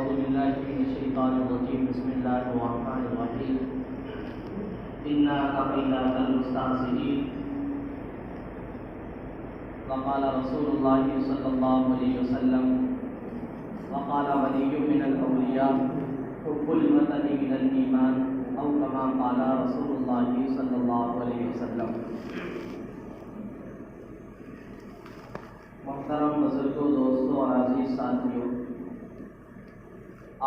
بالله من الشيطان الرجيم. بسم الله الرحمن الرحيم. إنا كفيناك المستهزئين. وقال رسول الله صلى الله عليه وسلم وقال ولي من الأولياء حب الوطن من الإيمان أو كما قال رسول الله صلى الله عليه وسلم. محترم بزرگوں، دوستوں اور عزیز ساتھیوں،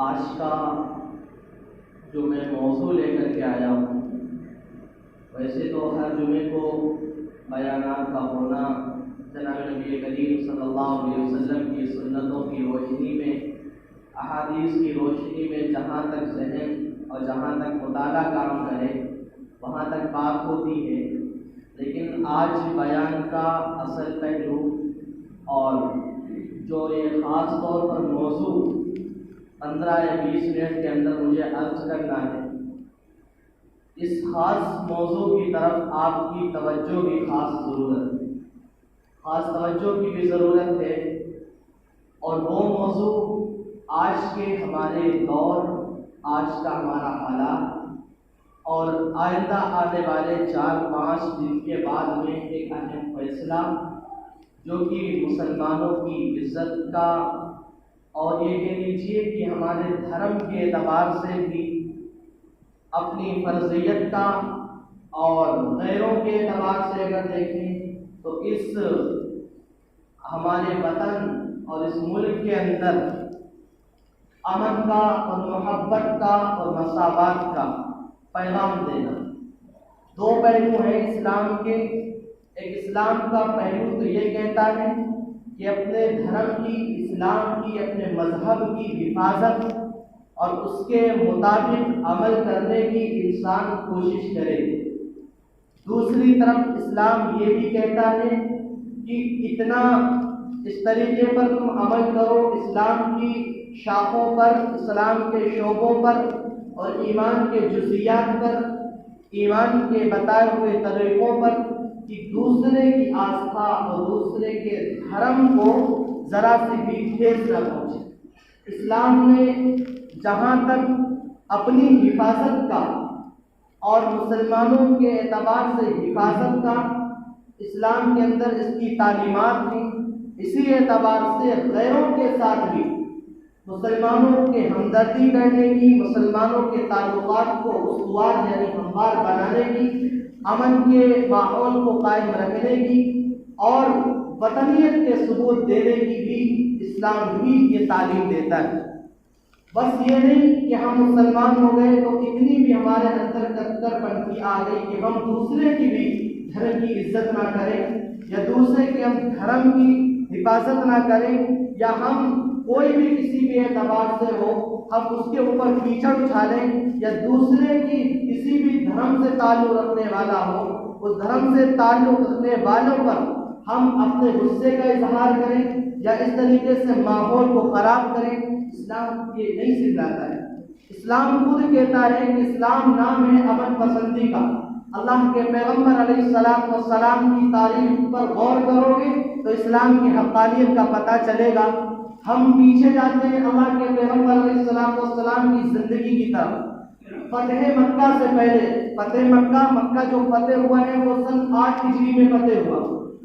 آج کا جو میں موضوع لے کر کے آیا ہوں، ویسے تو ہر جمعے کو بیانات کا ہونا جناب نبی کریم صلی اللہ علیہ وسلم کی سنتوں کی روشنی میں، احادیث کی روشنی میں جہاں تک ذہن اور جہاں تک مطالعہ کام کرے وہاں تک بات ہوتی ہے، لیکن آج بیان کا اصل پہلو اور جو یہ خاص طور پر موضوع 15 یا 20 منٹ کے اندر مجھے عرض کرنا ہے، اس خاص موضوع کی طرف آپ کی توجہ کی خاص توجہ کی بھی ضرورت ہے، اور وہ موضوع آج کے ہمارے دور، آج کا ہمارا حالات اور آئندہ آنے والے 4-5 دن کے بعد میں ایک اہم فیصلہ جو کہ مسلمانوں کی عزت کا اور یہ کہہ لیجیے کہ ہمارے دھرم کے اعتبار سے بھی اپنی فرضیت کا اور غیروں کے اعتبار سے اگر دیکھیں تو اس ہمارے وطن اور اس ملک کے اندر امن کا اور محبت کا اور مساوات کا پیغام دینا. 2 پہلو ہیں اسلام کے. ایک اسلام کا پہلو تو یہ کہتا ہے کہ اپنے دھرم کی، اسلام کی، اپنے مذہب کی حفاظت اور اس کے مطابق عمل کرنے کی انسان کوشش کرے. دوسری طرف اسلام یہ بھی کہتا ہے کہ اتنا اس طریقے پر تم عمل کرو، اسلام کی شاخوں پر، اسلام کے شعبوں پر اور ایمان کے جزیات پر، ایمان کے بتائے ہوئے طریقوں پر، کہ دوسرے کی آستھا اور دوسرے کے دھرم کو ذرا سے بھی ٹھیس نہ پہنچے. اسلام نے جہاں تک اپنی حفاظت کا اور مسلمانوں کے اعتبار سے حفاظت کا اسلام کے اندر اس کی تعلیمات تھیں، اسی اعتبار سے غیروں کے ساتھ بھی مسلمانوں کے ہمدردی کرنے کی، مسلمانوں کے تعلقات کو استوار یعنی ہموار بنانے کی، امن کے ماحول کو قائم رکھنے کی اور وطنیت کے ثبوت دینے کی بھی اسلام بھی یہ تعلیم دیتا ہے. بس یہ نہیں کہ ہم مسلمان ہو گئے تو اتنی بھی ہمارے اندر کٹر پنتھی آ گئی کہ ہم دوسرے کی بھی دھرم کی عزت نہ کریں، یا دوسرے کے ہم دھرم کی حفاظت نہ کریں، یا ہم کوئی بھی کسی بھی اعتبار سے ہو ہم اس کے اوپر کیچڑ اٹھا لیں، یا دوسرے کی کسی بھی دھرم سے تعلق رکھنے والا ہو اس دھرم سے تعلق رکھنے والوں پر ہم اپنے غصے کا اظہار کریں یا اس طریقے سے ماحول کو خراب کریں. اسلام یہ نہیں سکھلاتا ہے. اسلام خود کہتا ہے کہ اسلام نام ہے امن پسندی کا. اللہ کے پیغمبر علیہ السلام کی تعریف پر غور کرو گے تو اسلام کی حقانیت کا پتہ چلے گا. ہم پیچھے جاتے ہیں اللہ کے پیغمبر علیہ السلام کی زندگی کی طرف. فتح مکہ سے پہلے مکہ جو فتح ہوا ہے وہ سن 8 ہجری میں فتح ہوا.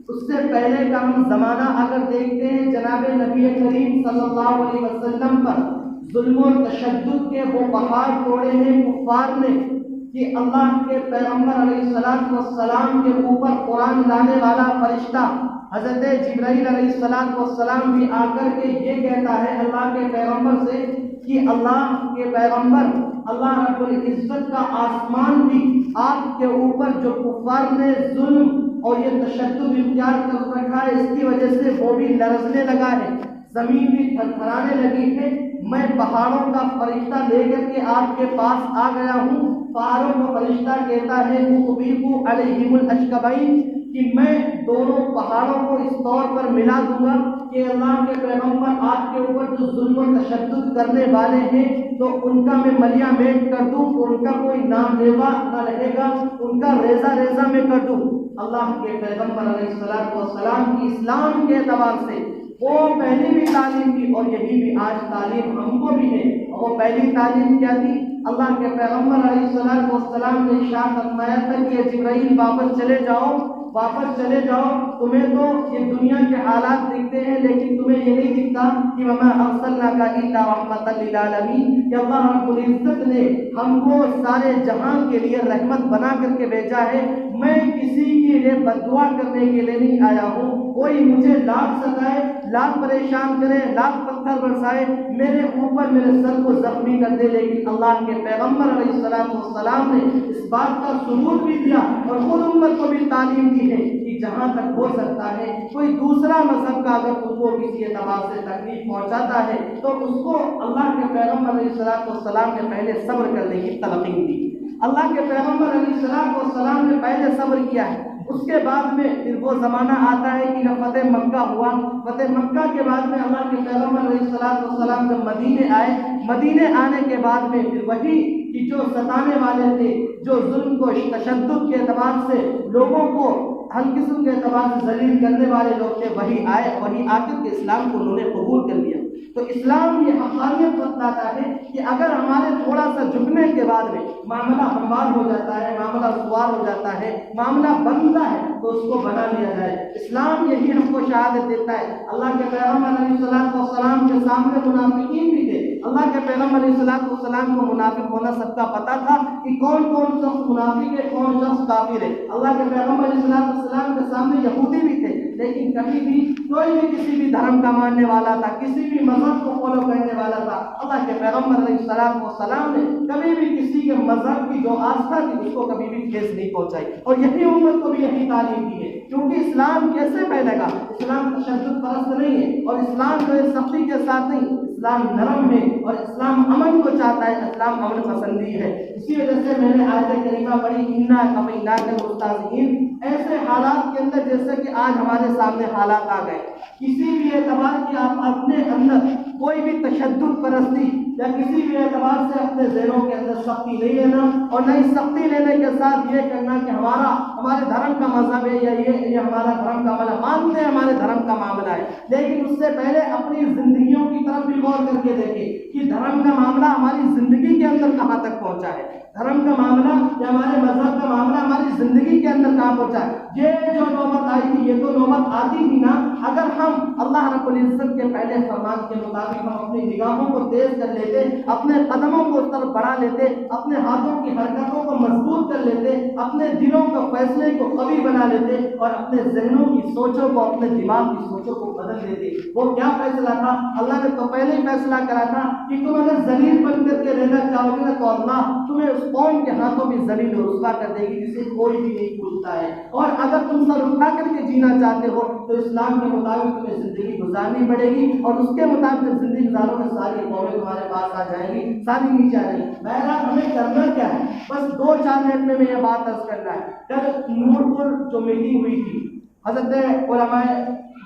اس سے پہلے کا ہم زمانہ اگر دیکھتے ہیں، جناب نبی کریم صلی اللہ علیہ وسلم پر ظلم و تشدد کے وہ پہاڑ توڑے ہیں کفار نے کہ اللہ کے پیغمبر علیہ السلام کے اوپر قرآن لانے والا فرشتہ حضرت جبرائیل علیہ السلام بھی آ کر کے یہ کہتا ہے اللہ کے پیغمبر سے کہ اللہ کے پیغمبر، اللہ رب العزت کا آسمان بھی آپ کے اوپر جو کفار نے ظلم اور یہ تشدد اختیار کر رکھا ہے اس کی وجہ سے وہ بھی لرزنے لگا ہے، زمین بھی تھرتھرانے لگی ہے. میں پہاڑوں کا فرشتہ لے کر کے آپ کے پاس آ گیا ہوں. پہاڑوں کا فرشتہ کہتا ہے اُقْبِضُ عَلَيْهِمُ الْأَشْقَبَيْنِ کہ میں دونوں پہاڑوں کو اس طور پر ملا دوں گا کہ اللہ کے پیغمبر آپ کے اوپر جو ظلم و تشدد کرنے والے ہیں تو ان کا میں ملیا میٹ کر دوں، ان کا کوئی نام لیوا نہ رہے گا، ان کا ریزہ میں کر دوں. اللہ کے پیغمبر علیہ السلام کی اسلام کے اعتبار سے وہ پہلی بھی تعلیم کی اور یہی بھی آج تعلیم ہم کو بھی ہے۔ اور وہ پہلی تعلیم کیا تھی؟ اللہ کے پیغمبر علیہ السلام نے ارشاد فرمایا تھا کہ جبرائیل واپس چلے جاؤ، تمہیں تو یہ دنیا کے حالات دکھتے ہیں لیکن تمہیں یہ نہیں دکھتا کہ وما ارسلناک الا رحمۃ للعالمین، کہ اللہ رب العزت نے ہم کو سارے جہان کے لیے رحمت بنا کر کے بھیجا ہے۔ میں کسی کے لیے بد دعا کرنے کے لیے نہیں آیا ہوں، کوئی مجھے لاکھ ستائے، لاکھ پریشان کرے، لاکھ پتھر برسائے، میرے اوپر میرے سر کو زخمی کر دے، لیکن اللہ کے پیغمبر علیہ السلام نے اس بات کا ثبوت بھی دیا اور خود امت کو بھی تعلیم دی ہے کہ جہاں تک ہو سکتا ہے کوئی دوسرا مذہب کا اگر تم کو کسی اعتبار سے تکلیف پہنچاتا ہے تو اس کو اللہ کے پیغمبر علیہ السلام نے پہلے صبر کرنے کی تلقین دی۔ اللہ کے پیغمبر علیہ السلام نے پہلے صبر کیا ہے، اس کے بعد میں پھر وہ زمانہ آتا ہے کہ جب فتح مکہ ہوا، فتح مکہ کے بعد میں اللہ کے پیغمبر علیہ السلام جب مدینے آئے، مدینے آنے کے بعد میں پھر وہی کہ جو ستانے والے تھے، جو ظلم کو تشدد کے اعتبار سے لوگوں کو ہر قسم کے اعتبار سے ذلیل کرنے والے لوگ تھے، وہی آئے، وہی آ کر کے اسلام کو انہوں نے قبول کر لیا۔ تو اسلام یہ حقانیت بتلاتا ہے کہ اگر ہمارے تھوڑا سا جھکنے کے بعد میں معاملہ ہموار ہو جاتا ہے، معاملہ سوار ہو جاتا ہے، معاملہ بنتا ہے تو اس کو بنا لیا جائے۔ اسلام یہی ہم کو شہادت دیتا ہے۔ اللہ کے پیغمبر علیہ السلام کے سامنے منافقین بھی تھے، اللہ کے پیغمبر علیہ السلام کو منافق ہونا سب کا پتہ تھا کہ کون شخص منافق ہے، کون شخص کافر ہے۔ اللہ کے پیغمبر علیہ السلام کے سامنے یہودی بھی تھے، لیکن کبھی بھی کوئی بھی کسی بھی دھرم کا ماننے والا تھا، کسی بھی مذہب کو فالو کرنے والا تھا، اللہ کے پیغمبر علیہ السلام نے کبھی بھی کسی کے مذہب کی جو آستھا تھی اس کو کبھی بھی ٹھیس نہیں پہنچائی، اور یہی امت کو بھی یہی تعلیم دی ہے۔ کیونکہ اسلام کیسے پھیلے گا؟ اسلام تشدد پرست نہیں ہے، اور اسلام جو ہے سختی کے ساتھ نہیں، اسلام نرم ہے، اور اسلام امن کو چاہتا ہے، اسلام امن پسندی ہے۔ اسی وجہ سے میں نے آیت کریمہ پڑھی انا کفیناک المستہزئین، ایسے حالات کے اندر جیسے کہ آج ہمارے سامنے حالات آ گئے، کسی بھی اعتبار کی آپ اپنے اندر کوئی بھی تشدد پرستی یا کسی بھی اعتبار سے اپنے ذہنوں کے اندر سختی نہیں لینا، اور نہ ہی سختی لینے کے ساتھ یہ کرنا کہ ہمارے دھرم کا مذہب ہے یا یہ ہمارا دھرم کا معاملہ، مانتے ہیں ہمارے دھرم کا معاملہ ہے، لیکن اس سے پہلے اپنی زندگیوں کی طرف بھی غور کر کے دیکھیں کہ دھرم کا معاملہ ہماری زندگی کے اندر کہاں تک پہنچا ہے، دھرم کا معاملہ یا ہمارے مذہب کا معاملہ ہماری زندگی کے اندر کہاں پہنچا ہے۔ یہ جو نوبت آئی تھی یہ تو نوبت آتی تھی نا، اگر ہم اللہ رب العزت کے پہلے فرمان کے مطابق ہم اپنی نگاہوں کو تیز کر لیتے، اپنے قدموں کو اس طرف بڑھا لیتے، اپنے ہاتھوں کی حرکتوں کو مضبوط کر لیتے، اپنے دلوں کو فیصلے کو قوی بنا لیتے، اور اپنے ذہنوں کی سوچوں کو، اپنے دماغ کی سوچوں کو بدل دیتے۔ وہ کیا فیصلہ تھا؟ اللہ نے تو پہلے ہی فیصلہ کرا تھا کہ تم اگر ذلیل بن کر کے رہنا چاہو گے تو اللہ تمہیں اس قوم کے ہاتھوں بھی ذلیل و رسوا کر دے گی جسے کوئی بھی نہیں پوچھتا ہے، اور اگر تم سر اٹھا کر کے جینا چاہتے ہو تو اسلام کے مطابق تمہیں زندگی گزارنی پڑے گی، اور اس کے مطابق جب زندگی گزارو گے ساری قومیں تمہارے پاس آ جائیں گی، ساری نیچے آ جائیں گی۔ بہرحال ہمیں کرنا کیا ہے؟ بس 2-4 منٹ میں یہ بات عرض کرنا ہے۔ کل نور پور جو میٹنگ ہوئی تھی، حضرت علماء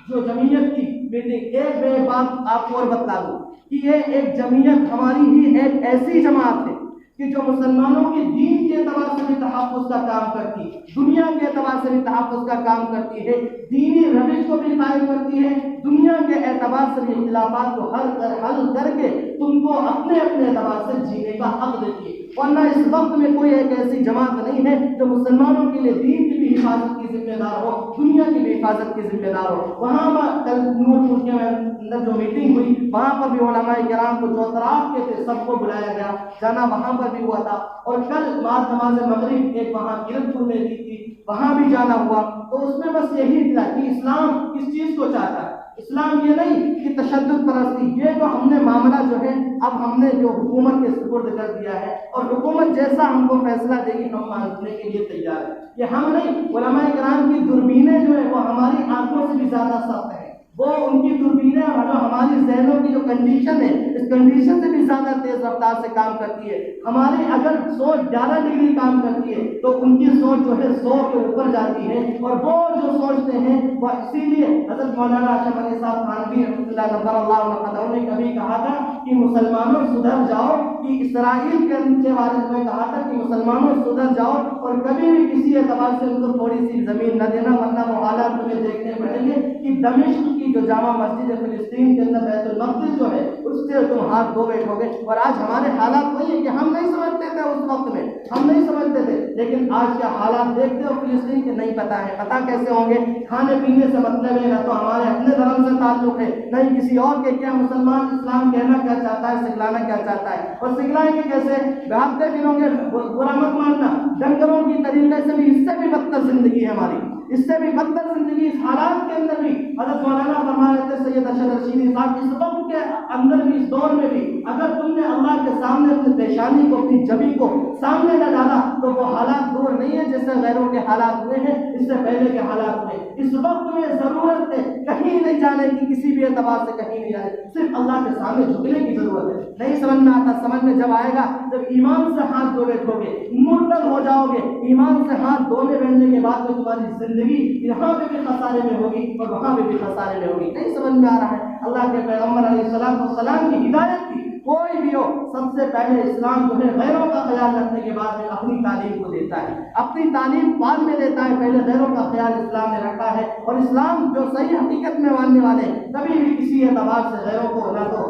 جو جمعیت کی میٹنگ، ایک میں بات آپ کو اور بتلا دوں کہ یہ ایک جمعیت ہماری ہی ایک ایسی جماعت ہے کہ جو مسلمانوں کے دین کے اعتبار سے بھی تحفظ کا کام کرتی ہے، دنیا کے اعتبار سے بھی تحفظ کا کام کرتی ہے، دینی روش کو بھی قائم کرتی ہے، دنیا کے اعتبار سے بھی اختلافات کو حل کر کے تم کو اپنے اعتبار سے جینے کا حق دیتی ہے۔ ورنہ اس وقت میں کوئی ایک ایسی جماعت نہیں ہے جو مسلمانوں کے لیے دین کی بھی حفاظت کی ذمہ دار ہو، دنیا کی بھی حفاظت کی ذمہ دار ہو۔ وہاں کل نور پور کے اندر جو میٹنگ ہوئی وہاں پر بھی علماء کرام کو جو اطراف کے تھے سب کو بلایا گیا، جانا وہاں پر بھی ہوا تھا، اور کل بعد نماز مغرب ایک وہاں گرد میں دی تھی، وہاں بھی جانا ہوا۔ تو اس میں بس یہی تھا کہ اسلام کس چیز کو چاہتا ہے۔ اسلام یہ نہیں کہ تشدد پرستی، یہ جو ہم نے معاملہ جو ہے اب ہم نے جو حکومت کے سپرد کر دیا ہے، اور حکومت جیسا ہم کو فیصلہ دے گی ہم ماننے کے لیے تیار ہیں۔ یہ ہم نہیں، علماء کرام کی دوربینیں جو ہے وہ ہماری آنکھوں سے بھی زیادہ سخت ہیں، وہ ان کی دوربینیں جو ہماری ذہنوں کی جو کنڈیشن ہے اس کنڈیشن سے بھی زیادہ تیز رفتار سے کام کرتی ہے۔ ہماری اگر سوچ 11 ڈگری کام کرتی ہے تو ان کی سوچ جو ہے 100 کے اوپر جاتی ہے، اور وہ جو سوچتے ہیں وہ اسی لیے حضرت مولانا اشرف علی صاحب تھانوی رحمۃ اللہ نظر اللہ عنہ نے کبھی کہا تھا کہ مسلمانوں سدھر جاؤ کہ اسرائیل کے بارے میں کہا تھا کہ مسلمانوں سدھر جاؤ اور کبھی بھی کسی اعتبار سے ان کو تھوڑی سی زمین نہ دینا، ورنہ وہ حالات تمہیں دیکھنے پڑیں گے کہ دمشق کی جو جامع مسجد ہے فلسطین کے اندر بیت المقدس جو ہے اس سے تم ہاتھ دھو بیٹھو گے۔ اور آج ہمارے حالات وہی ہے کہ ہم نہیں سمجھتے تھے اس وقت میں، ہم نہیں سمجھتے تھے، لیکن آج کیا حالات دیکھتے ہو فلسطین کے نہیں پتہ ہے، پتہ کیسے ہوں گے؟ کھانے پینے سے مطلب ہے، نہ تو ہمارے اپنے دھرم سے تعلق ہے نہ ہی کسی اور کے۔ کیا مسلمان اسلام کہنا کیا چاہتا ہے، سکھلانا کیا چاہتا ہے، اور سکھلائیں گے کیسے؟ بھاگتے پھروں گے، برا مت ماننا، ڈنگروں کی طریقے سے بھی، اس سے بھی بدتر زندگی ہے ہماری، اس سے بھی بدتر زندگی۔ اس حالات کے اندر بھی حضرت مولانا فرما رہے تھے سید ارشد رشیدی صاحب، اس وقت کے اندر بھی، اس دور میں بھی اگر تم نے اللہ کے سامنے اپنی پیشانی کو، اپنی جبی کو سامنے نہ ڈالا تو وہ حالات دور نہیں ہے جیسے غیروں کے حالات ہوئے ہیں، اس سے پہلے کے حالات میں۔ اس وقت میں ضرورت ہے کہیں نہیں جانے کی، کسی بھی اعتبار سے کہیں نہیں جانے، صرف اللہ کے سامنے جھکنے کی ضرورت ہے۔ نہیں سمجھ میں آتا، سمجھ میں جب آئے گا جب ایمان سے ہاتھ دھو بیٹھو گے، مرتد ہو جاؤ گے، ایمان سے ہاتھ دھونے بیٹھنے کے بعد میں تمہاری زندگی یہاں پہ بھی خسارے میں ہوگی اور وہاں پہ بھی خسارے میں ہوگی۔ نہیں سمجھ میں آ رہا ہے؟ اللہ کے پیغمبر علیہ السلام کی ہدایت تھی، کوئی بھی ہو سب سے پہلے اسلام جو ہے غیروں کا خیال رکھنے کے بعد میں اپنی تعلیم کو دیتا ہے، اپنی تعلیم بعد میں دیتا ہے، پہلے غیروں کا خیال اسلام نے رکھا ہے۔ اور اسلام جو صحیح حقیقت میں ماننے والے کبھی بھی کسی اعتبار سے غیروں کو نہ تو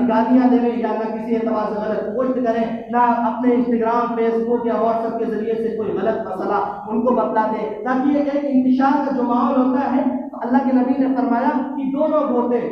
گالیاں دیں یا نہ کسی اعتبار سے غلط پوسٹ کریں، نہ اپنے انسٹاگرام، فیس بک یا واٹس ایپ کے ذریعے سے کوئی غلط مسئلہ ان کو بتلا دے، تاکہ یہ ایک انتشار کا جو ماحول ہوتا ہے۔ اللہ کے نبی نے فرمایا کہ دو لوگ ہوتے ہیں،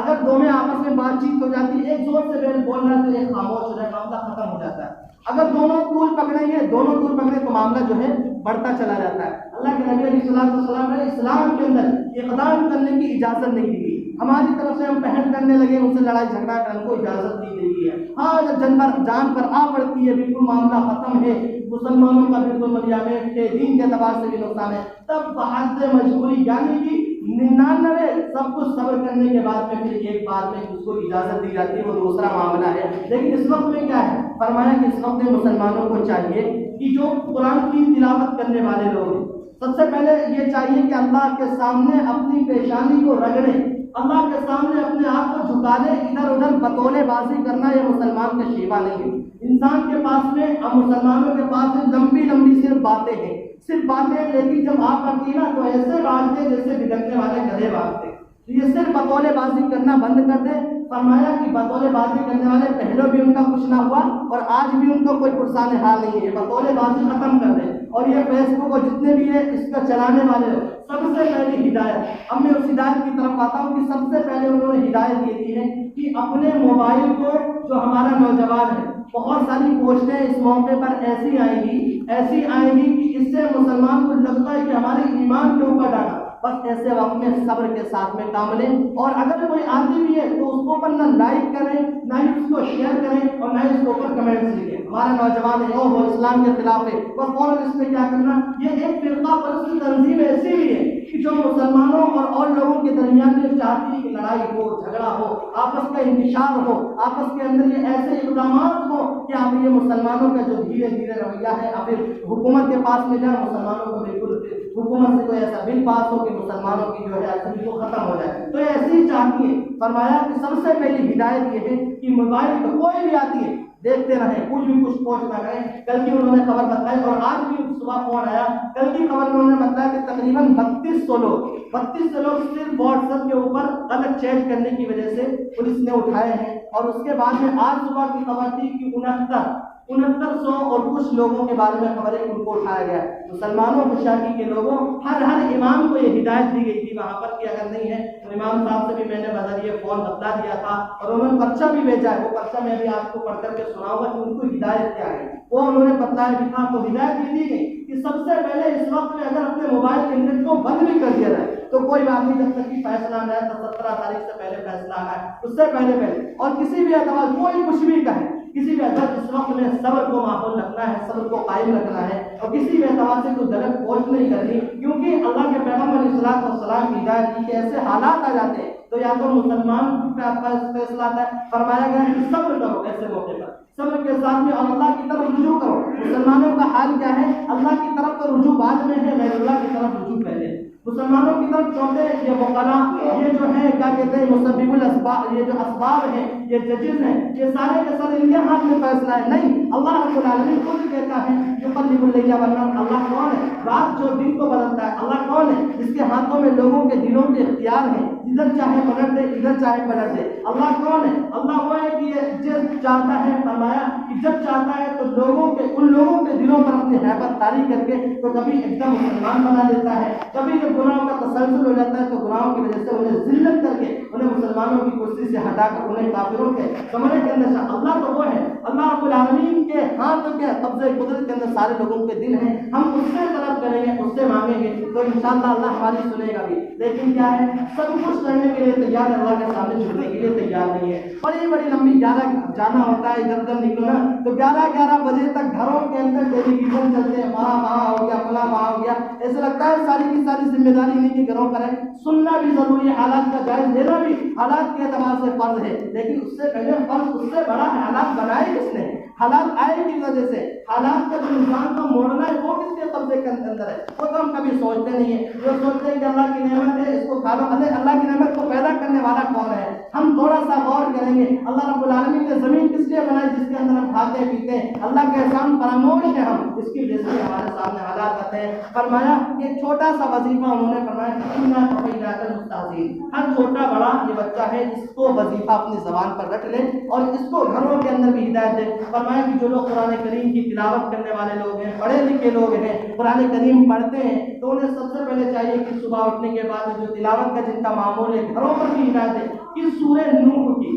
اگر دو میں آپس میں بات چیت ہو جاتی ہے، ایک زور سے بول رہا ہے تو ایک خاموش ہو جائے، معاملہ ختم ہو جاتا ہے۔ اگر دونوں طول پکڑیں گے، دونوں طول پکڑے تو معاملہ جو ہے بڑھتا چلا جاتا ہے۔ اللہ کے نبی علیہ السلام نے اسلام کے اندر اقدام کرنے کی اجازت نہیں دی، ہماری طرف سے ہم پہل کرنے لگے، ان سے لڑائی جھگڑا کرنے کو اجازت نہیں دی گئی ہے۔ ہاں جب جان پر آ پڑتی ہے، بالکل معاملہ ختم ہے، مسلمانوں کا بالکل ملیامت ہے، دین کے اعتبار سے بھی نقصان ہے، تب بحث مجبوری یعنی کہ 99 سب کچھ صبر کرنے کے بعد میں پھر ایک بات میں اس کو اجازت دی جاتی ہے، وہ دوسرا معاملہ ہے۔ لیکن اس وقت میں کیا ہے؟ فرمایا کہ اس وقت میں مسلمانوں کو چاہیے کہ جو قرآن کی تلاوت کرنے والے لوگ ہیں، سب سے پہلے یہ چاہیے کہ اللہ کے سامنے اپنی پیشانی کو رگڑیں، اللہ کے سامنے اپنے آپ کو جھکا لیں۔ ادھر ادھر بطولے بازی کرنا یہ مسلمان کا شیوا نہیں ہے۔ انسان کے پاس میں، اب مسلمانوں کے پاس میں لمبی لمبی صرف باتیں ہیں، صرف باتیں، لیکن جب آپ کرتی نا تو ایسے بانٹتے جیسے بگڑنے والے گدھے بانٹتے۔ یہ صرف بطولے بازی کرنا بند کر دے۔ فرمایا کہ بطولے بازی کرنے والے پہلے بھی ان کا کچھ نہ ہوا اور آج بھی ان کو کوئی پرسان حال نہیں ہے، بطولے بازی ختم کر دیں۔ اور یہ فیس بک اور جتنے بھی ہیں اس کا چلانے والے لوگ، سب سے پہلی ہدایت، اب میں اس ہدایت کی طرف آتا ہوں کہ سب سے پہلے انہوں نے ہدایت یہ دی ہے کہ اپنے موبائل کو، جو ہمارا نوجوان ہے، بہت ساری پوسٹیں اس موقع پر ایسی آئیں گی کہ اس سے مسلمان کو لگتا ہے کہ ہمارے ایمان کے اوپر ڈالا۔ بس ایسے وقت میں صبر کے ساتھ میں کام لیں، اور اگر کوئی آدمی بھی ہے تو اس کو نہ لائک کریں، نہ ہی اس کو شیئر کریں، اور نہ ہی اس کے اوپر کمنٹس لکھیں۔ ہمارا نوجوان ہے وہ اسلام کے خلاف ہے، بس فوراً اس میں کیا کرنا؟ یہ ایک فرقہ پرست تنظیم ایسی بھی ہے کہ جو مسلمانوں اور لوگوں کے درمیان میں چاہتی ہے کہ لڑائی ہو، جھگڑا ہو، آپس کا انتشار ہو، آپس کے اندر یہ ایسے اقدامات ہو کہ اب یہ مسلمانوں کا جو دھیرے دھیرے رویہ ہے، اب حکومت کے پاس میں جائے، مسلمانوں کو بالکل حکومت سے کوئی ایسا بل پاس ہو کہ مسلمانوں کی جو ہے اصلی کو ختم ہو جائے، تو ایسے ہی چاہتی ہے۔ فرمایا کہ سب سے پہلی ہدایت یہ ہے کہ موبائل پر کوئی بھی آتی ہے دیکھتے رہیں، کچھ پوسٹ نہ کریں۔ کل کی انہوں نے خبر بتائی اور آج بھی صبح فون آیا، کل کی خبر میں انہوں نے بتایا کہ تقریباً 3200 لوگ صرف واٹس ایپ کے اوپر غلط چیٹ کرنے کی وجہ سے پولیس نے اٹھائے ہیں۔ اور اس کے بعد میں آج صبح کی خبر تھی کہ 6900 اور کچھ لوگوں کے بارے میں خبر ہے کہ ان کو اٹھایا گیا۔ مسلمانوں خوشحالی کے لوگوں، ہر امام کو یہ ہدایت دی گئی تھی وہاں پر کہ اگر نہیں ہے تو امام صاحب سے بھی میں نے بذریعہ فون بتلا دیا تھا، اور انہوں نے پرچہ بھی بھیجا ہے، وہ پرچہ میں بھی آپ کو پڑھ کر کے سناؤں گا کہ ان کو ہدایت کیا ہے، وہ انہوں نے بتلایا بھی تھا۔ تو ہدایت یہ دی گئی کہ سب سے پہلے اس وقت میں اگر اپنے موبائل کے انٹرنیٹ کو بند بھی کر دیا جائے تو کوئی بات نہیں، جب تک کہ فیصلہ نہ آئے، 17 تاریخ سے پہلے فیصلہ آنا ہے، اس سے پہلے اور کسی بھی اعتبار کوئی کچھ بھی کہے، کسی بھی اعتبار اس وقت میں صبر کو ماحول رکھنا ہے، صبر کو قائم رکھنا ہے، اور کسی بھی اعتبار سے کوئی غلط پوسٹ نہیں کرنی، کیونکہ اللہ کے پیغمبر علیہ السلام کی ہدایت کی کہ ایسے حالات آ جاتے ہیں تو یا تو مسلمان پہ آپ کا فیصلہ آتا ہے، فرمایا گیا کہ صبر کرو ایسے موقع پر، صبر کے ساتھ میں، اور اللہ کی طرف رجوع کرو۔ مسلمانوں کا حال کیا ہے؟ اللہ کی طرف تو رجوع بعد میں ہے، غیر اللہ کی طرف رجوع پہلے۔ مسلمانوں کی طرف چھوڑتے ہیں یہ وکلا، یہ جو ہے کیا کہتے ہیں مسبب الاسباب، یہ جو اسباب ہیں، یہ ججز ہیں، یہ سارے کے سارے ان کے ہاتھ میں فیصلہ ہے؟ نہیں، اللہ رب العالمین خود کہتا ہے یقلب اللیل والنہار، اللہ کون ہے؟ رات جو دن کو بدلتا ہے، اللہ کون ہے؟ جس کے ہاتھوں میں لوگوں کے دلوں کے اختیار ہیں، ادھر چاہے پلٹ دے ادھر چاہے پلٹ دے۔ اللہ کون ہے؟ اللہ وہ ہے کہ یہ جب چاہتا ہے، فرمایا کہ جب چاہتا ہے تو ان لوگوں کے دلوں پر اپنی ہیبت طاری کر کے تو کبھی ایک دم مسلمان بنا دیتا ہے، کبھی جب گناہوں کا تسلسل ہو جاتا ہے تو گناہوں کی وجہ سے انہیں ذلت کر کے انہیں مسلمانوں کی کرسی سے ہٹا کر انہیں کافروں کے کمرے کے اندر اللہ تو وہ ہے، اللہ رب العالمین کے ہاتھ کے قبضے قدرت کے اندر سارے لوگوں کے دل ہیں، ہم اس سے طلب کریں گے، اس سے مانگیں گے تو انشاءاللہ اللہ ہماری سنے گا بھی۔ لیکن کیا ہے، سب کچھ کرنے کے لیے تیار ہے، اللہ کے سامنے جھکنے کے لیے تیار نہیں ہے۔ بڑی بڑی لمبی جانا ہوتا ہے ادھر ادھر نکلنا، تو 11 بجے تک گھروں کے اندر ٹیلی ویژن چلتے ہیں، وہاں ہو گیا فلاں وہاں ہو گیا، ایسا لگتا ہے ساری کی ساری ذمہ داری انہیں کے گھروں پر ہے۔ سننا بھی ضروری ہے، حالات کا جائز لینا بھی حالات کے اعتبار سے فرض ہے، لیکن اس سے پہلے فرض اس سے بڑا ہے، حالات بنائے کس نے؟ حالات آئے کی وجہ سے، حالات کا جو انسان کو موڑنا ہے وہ کس کے قبضے کے اندر ہے، وہ تو ہم کبھی سوچتے نہیں ہیں۔ جو سوچتے ہیں کہ اللہ کی نعمت ہے اس کو کھا لو، اللہ کی نعمت کو پیدا کرنے والا کون ہے؟ ہم تھوڑا سا غور کریں گے، اللہ رب العالمین نے زمین کس لیے بنائی جس کے اندر ہم کھاتے پیتے ہیں؟ اللہ کے احسان فراموش ہے ہم، اس کی وجہ سے ہمارے سامنے حالات آتے ہیں۔ فرمایا ایک چھوٹا سا وظیفہ انہوں نے فرمایا کہ انا کفیناک المستہزئین، ہر چھوٹا بڑا یہ بچہ ہے اس کو وظیفہ اپنی زبان پر رکھ لے اور اس کو گھروں کے اندر بھی ہدایت دے۔ فرمایا کہ جو لوگ قرآن کریم کی تلاوت کرنے والے لوگ ہیں، پڑھے لکھے لوگ ہیں، قرآن کریم پڑھتے ہیں، تو انہیں سب سے پہلے چاہیے کہ صبح اٹھنے کے بعد جو تلاوت کا جن کا معمول ہے گھروں پر بھی ہدایت دے۔ اس سورہ نوح کی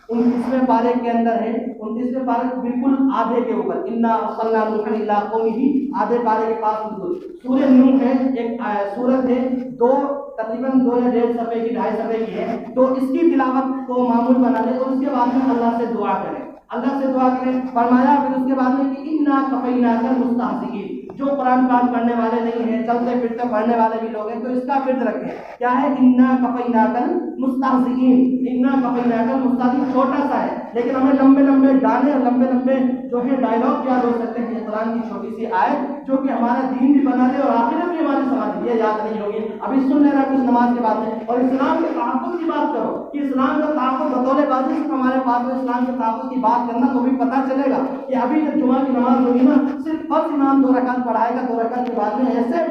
29ویں پارے کے اندر ہے، 29ویں پارے بالکل آدھے کے اوپر، انا ارسلنا نوحا الی قومہ، آدھے پارے کے پاس بالکل سورہ نوح ہے، ایک سورت ہے، تقریباً 2 یا 1.5 صفحے کی 2.5 صفحے کی ہے، تو اس کی تلاوت کو معمول بنا لے اور اس کے بعد میں اللہ سے دعا کریں، اللہ سے دعا کریں۔ فرمایا پھر اس کے بعد میں کہ انا کفیناک المستہزئین، جو قرآن پاک پڑھنے والے نہیں ہیں، چلتے پھرتے پڑھنے والے بھی لوگ ہیں، تو اس کا فرد رکھیں، کیا ہے؟ انا کفیناک المستہزئین، انا کفیناک المستہزئین چھوٹا سا ہے، لیکن ہمیں لمبے لمبے گانے اور لمبے لمبے جو ہے ڈائلاگ یاد ہو سکتے ہیں۔ یہ قرآن کی چھوٹی سی آیت جو کہ ہمارا دین بھی بنا دے اور آخرت بھی ہماری سمجھ، یہ یاد نہیں ہوگی، ابھی سن لینا کچھ نماز کے بعد میں۔ اور اسلام کے تحفظ کی بات کرو کہ اسلام کا تحفظ بطور بازی سے ہمارے پاس میں اسلام کے تحفظ کی بات کرنا تو بھی پتہ چلے گا کہ ابھی جب جمعہ کی نماز ہوگی نا، صرف فرض امام 2 رکعت پڑھائے گا، 2 رکعت کے بعد میں ایسے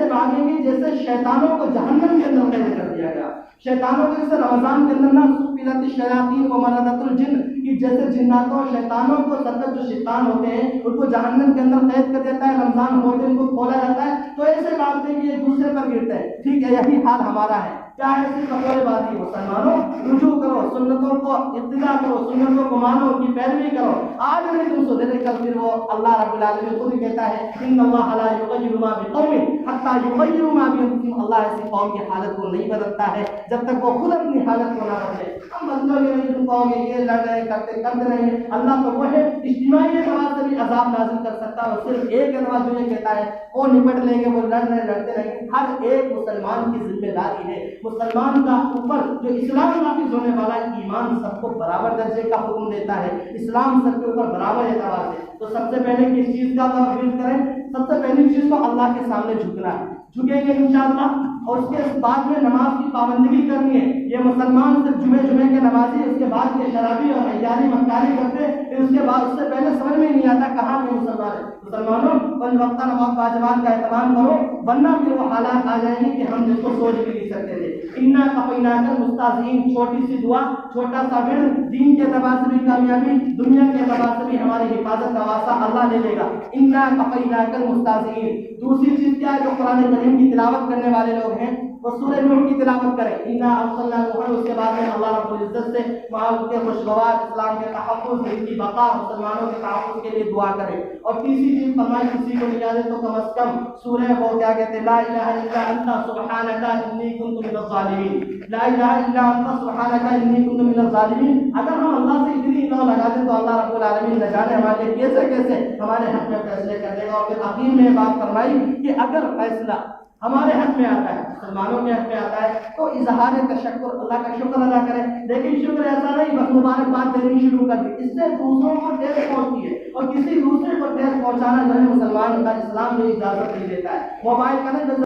بھاگیں گے جیسے شیطانوں کو جہنم کے اندر قید کر دیا گیا۔ شیطانوں کو جیسے رمضان کے اندر نا سفلت الشیاطین ومردۃ الجن، کہ جیسے جناتوں شیطانوں کو سرکت جو شیطان ہوتے ہیں ان کو جہنم کے اندر قید کر دیتا ہے، رمضان ہوتے ان کو کھولا جاتا ہے، تو ایسے بھاگتے ہیں کہ ایک دوسرے پر گرتے ہیں۔ ٹھیک ہے، یہی حال ہمارا ہے، کیا ہے؟ صرف کپڑے بازی۔ مسلمانوں رجوع کرو، سنتوں کو ابتدا کرو، سنتوں کو مانو، ان کی پیروی کرو۔ آج نہیں تم سدھرے کل پھر وہ اللہ رب العالمین خود کہتا ہے ان اللہ لا یغیر ما بقوم حتی یغیروا ما بانفسہم، اللہ ایسی قوم کی حالت کو نہیں بدلتا ہے جب تک وہ خود اپنی حالت کو نہ بدلے۔ ہم بدلو گے نہیں، تم کہو گے یہ لڑ رہے کرتے رہیں گے، اللہ تو وہ ہے اجتماعی اعتبار سے بھی عذاب نازل کر سکتا ہے، اور صرف ایک اعتبار جو یہ کہتا ہے وہ نپٹ لیں گے، وہ لڑتے رہیں گے۔ ہر ایک مسلمان کی ذمہ داری ہے، مسلمان کا اوپر جو اسلام نافذ ہونے والا ایمان سب کو برابر درجے کا حکم دیتا ہے، اسلام سب کے اوپر برابر اعتبار سے۔ تو سب سے پہلے کس چیز کا تعریف کریں؟ سب سے پہلی چیز تو اللہ کے سامنے جھکنا ہے، جھکیں گے انشاءاللہ، اور اس کے بعد میں نماز کی پابندگی کرنی ہے۔ یہ مسلمان صرف جمعے کے نمازی، اس کے بعد کے شرابی اور عیاری مکاری کرتے، پھر اس کے بعد اس سے پہلے سمجھ میں نہیں آتا کہاں کے مسلمان ہیں۔ مسلمانوں پنج وقتہ نماز واجبات کا اہتمام کرو، ورنہ پھر وہ حالات آ جائیں گے کہ ہم جس کو سوچ بھی نہیں سکتے تھے۔ انا کفیناک المستہزئین، چھوٹی سی دعا، چھوٹا سا ورد، دین کے اعتبار سے بھی کامیابی، دنیا کے اعتبار سے بھی ہماری حفاظت کا واسطہ اللہ لے لے گا۔ انا کفیناک المستہزئین۔ دوسری چیز کیا ہے؟ جو قرآن کریم کی تلاوت کرنے والے لوگ ہیں وہ سورہ نوح کی تلاوت کریں، انا ارسلنا نوحا، اس کے بعد میں اللہ رب العزت سے وہاں کے خوشگوار اسلام کے تحفظ، ان کی بقا، مسلمانوں کے تحفظ کے لیے دعا کریں۔ اور تیسری چیز فرمائی کسی کو نہیں آئے تو کم از کم سورہ وہ کیا کہتے ہیں، لا الہ الا انت سبحانک انی کنت من الظالمین، لا الہ الا انت سبحانک انی کنت من الظالمین۔ اگر ہم اللہ سے اتنی نو لگا دیں تو اللہ رب العالمین نہ جانے ہمارے لیے کیسے ہمارے حق میں فیصلے کر دے گا۔ اور پھر آخر میں بات فرمائی کہ اگر فیصلہ ہمارے حق میں آتا ہے، مسلمانوں کے حق میں آتا ہے، تو اظہار تشکر، اللہ کا شکر ادا کریں۔ لیکن شکر ایسا نہیں بس مبارکباد دینی شروع کر دی، اس سے دوسروں کو ٹھیس پہنچتی ہے، اور کسی دوسرے کو ٹھیس پہنچانا جو ہے مسلمان کا اسلام میں اجازت نہیں دیتا ہے۔ موبائل کا نہیں